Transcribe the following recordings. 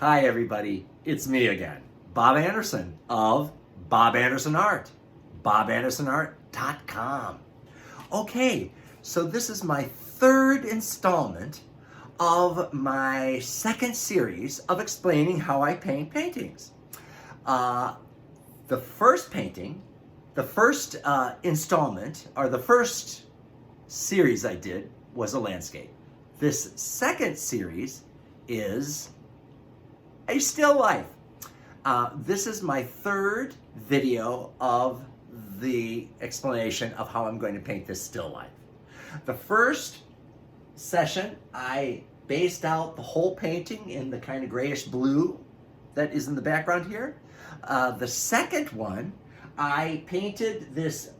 Hi everybody, it's me again, Bob Anderson of Bob Anderson Art, bobandersonart.com. Okay, so this is my third installment of my second series of explaining how I paint paintings. The first painting, the first installment, or the first series I did was a landscape. This second series is a still life. This is my third video of the explanation of how I'm going to paint this still life. The first session, I based out the whole painting in the kind of grayish blue that is in the background here. The second one, I painted this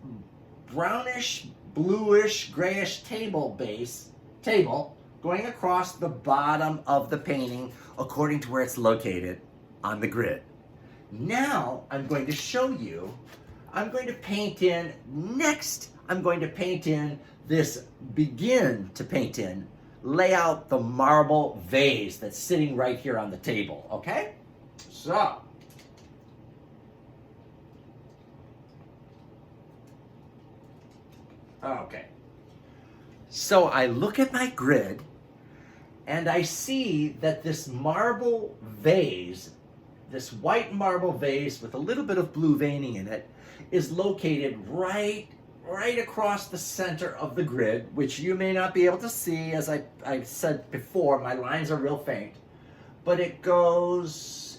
brownish, bluish, grayish table going across the bottom of the painting according to where it's located on the grid. Now I'm going to show you, I'm going to paint in this begin to paint in, lay out the marble vase that's sitting right here on the table, okay? So, okay. So I look at my grid and I see that this marble vase, this white marble vase with a little bit of blue veining in it, is located right across the center of the grid, which you may not be able to see. As I said before, my lines are real faint, but it goes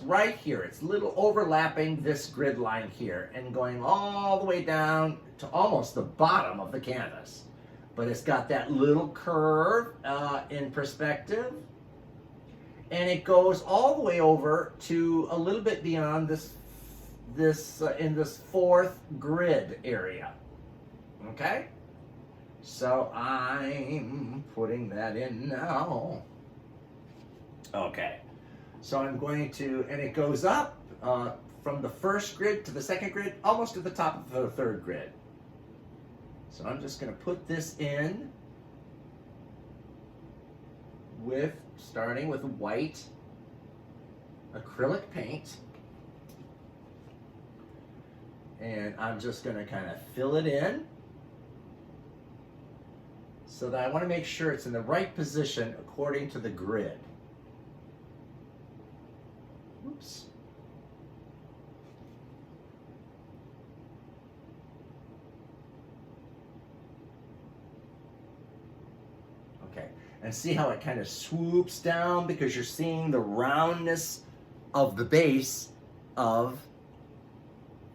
right here. It's a little overlapping this grid line here and going all the way down to almost the bottom of the canvas. But it's got that little curve in perspective, and it goes all the way over to a little bit beyond in this fourth grid area. Okay, so I'm putting that in now. Okay, so I'm going to, and it goes up from the first grid to the second grid, almost to the top of the third grid. So I'm just going to put this in starting with white acrylic paint. And I'm just going to kind of fill it in so that I want to make sure it's in the right position according to the grid. Oops. Okay, and see how it kind of swoops down because you're seeing the roundness of the base of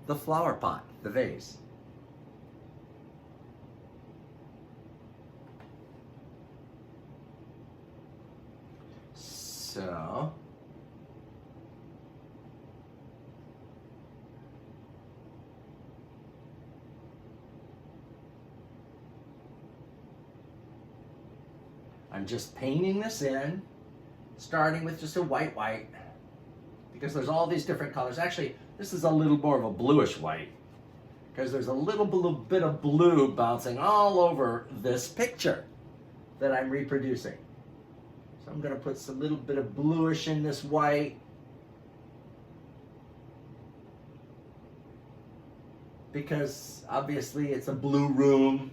the flower pot, the vase. So, I'm just painting this in, starting with just a white, because there's all these different colors. Actually, this is a little more of a bluish white, because there's a little bit of blue bouncing all over this picture that I'm reproducing. So I'm going to put some little bit of bluish in this white, because obviously it's a blue room,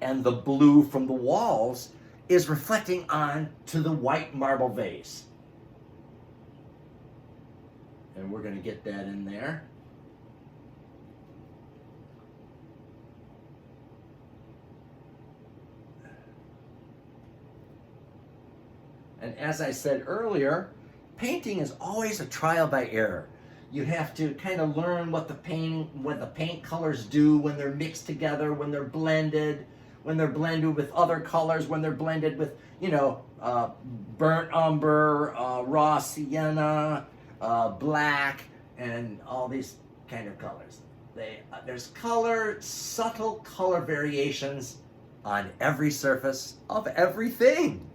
and the blue from the walls is reflecting on to the white marble vase. And we're going to get that in there. And as I said earlier, painting is always a trial by error. You have to kind of learn what the paint colors do when they're mixed together, when they're blended with other colors, when they're blended with, burnt umber, raw sienna, black, and all these kind of colors. There's subtle color variations on every surface of everything.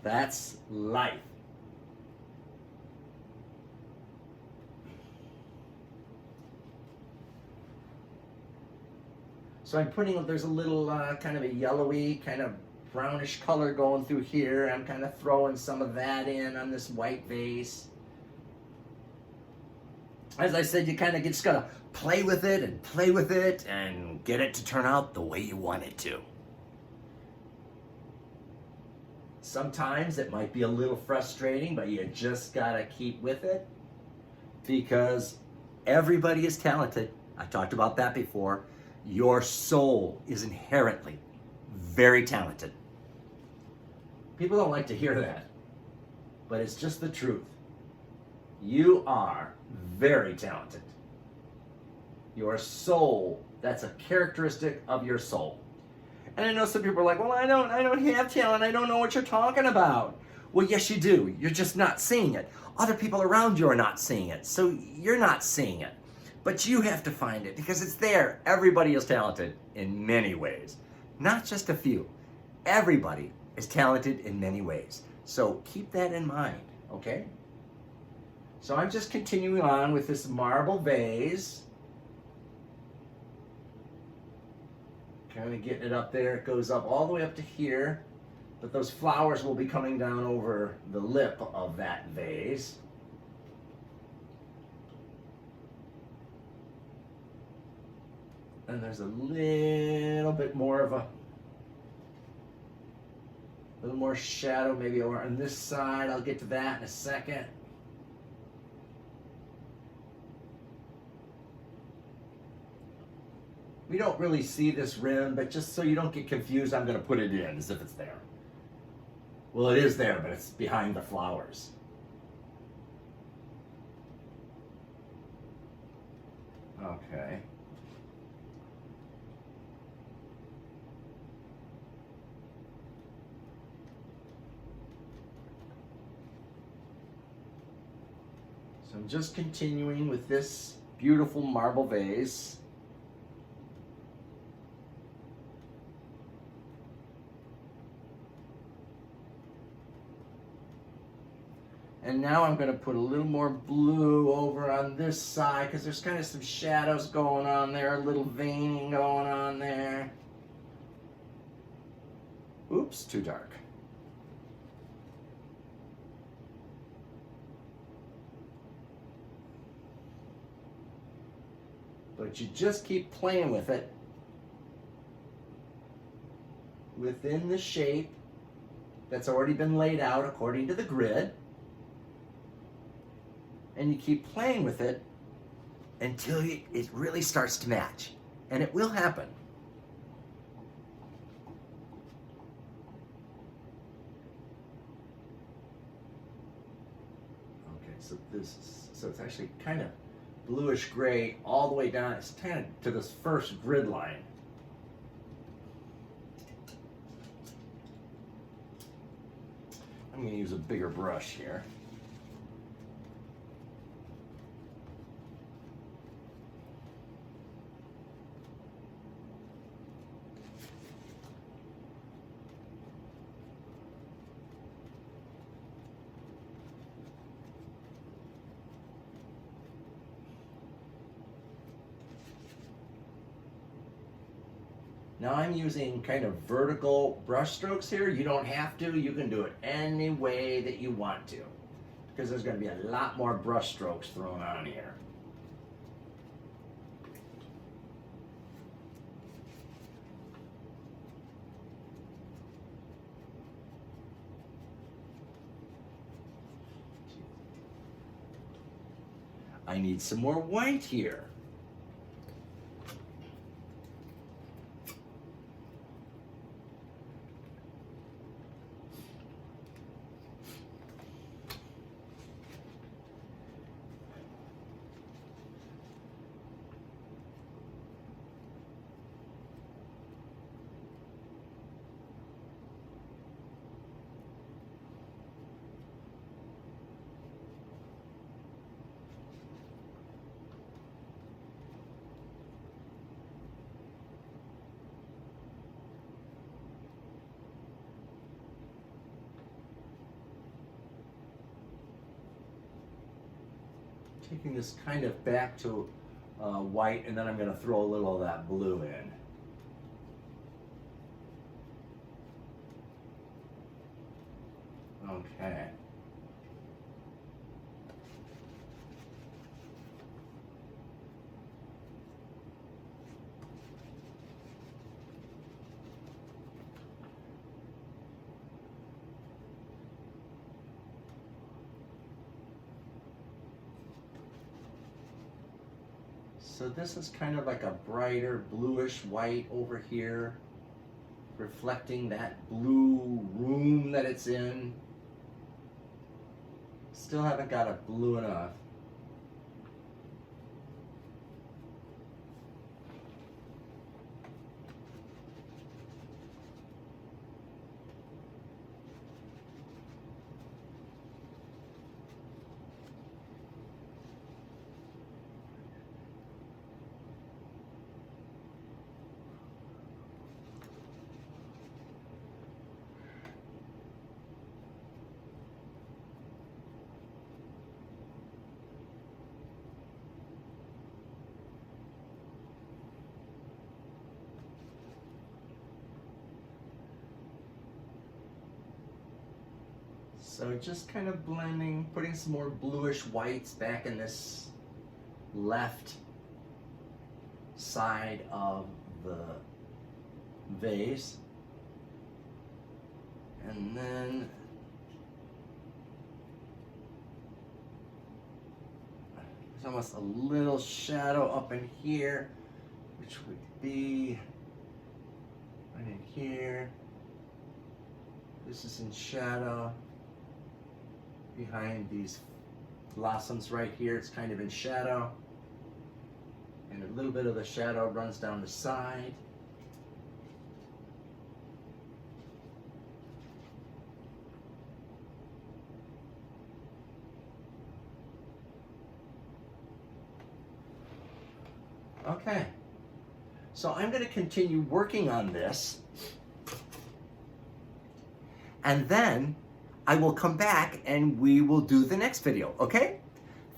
That's life. So I'm putting, there's a little kind of a yellowy, kind of brownish color going through here. I'm kind of throwing some of that in on this white vase. As I said, you kind of just gotta play with it and get it to turn out the way you want it to. Sometimes it might be a little frustrating, but you just gotta keep with it because everybody is talented. I talked about that before. Your soul is inherently very talented. People don't like to hear that, but it's just the truth. You are very talented. Your soul, that's a characteristic of your soul. And I know some people are like, well, I don't have talent. I don't know what you're talking about. Well, yes, you do. You're just not seeing it. Other people around you are not seeing it. So you're not seeing it. But you have to find it because it's there. Everybody is talented in many ways, not just a few. Everybody is talented in many ways. So keep that in mind, okay? So I'm just continuing on with this marble vase. Kind of getting it up there. It goes up all the way up to here. But those flowers will be coming down over the lip of that vase. And there's a little bit more of a little more shadow maybe over on this side. I'll get to that in a second. We don't really see this rim, but just so you don't get confused, I'm going to put it in as if it's there. Well, it is there, but it's behind the flowers. Okay. So I'm just continuing with this beautiful marble vase. And now I'm going to put a little more blue over on this side because there's kind of some shadows going on there, a little veining going on there. Oops, too dark. But you just keep playing with it within the shape that's already been laid out according to the grid. And you keep playing with it until it really starts to match. And it will happen. Okay, so it's actually kind of bluish gray all the way down. It's kind of to this first grid line. I'm going to use a bigger brush here. Now I'm using kind of vertical brush strokes here. You don't have to. You can do it any way that you want to, because there's going to be a lot more brush strokes thrown on here. I need some more white here. Taking this kind of back to white, and then I'm going to throw a little of that blue in. Okay. So this is kind of like a brighter bluish white over here, reflecting that blue room that it's in. Still haven't got it blue enough. So just kind of blending, putting some more bluish whites back in this left side of the vase. And then there's almost a little shadow up in here, which would be right in here. This is in shadow. Behind these blossoms right here, it's kind of in shadow. And a little bit of the shadow runs down the side. Okay, so I'm going to continue working on this, and then I will come back and we will do the next video, okay?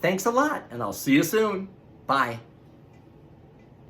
Thanks a lot, and I'll see you soon. Bye.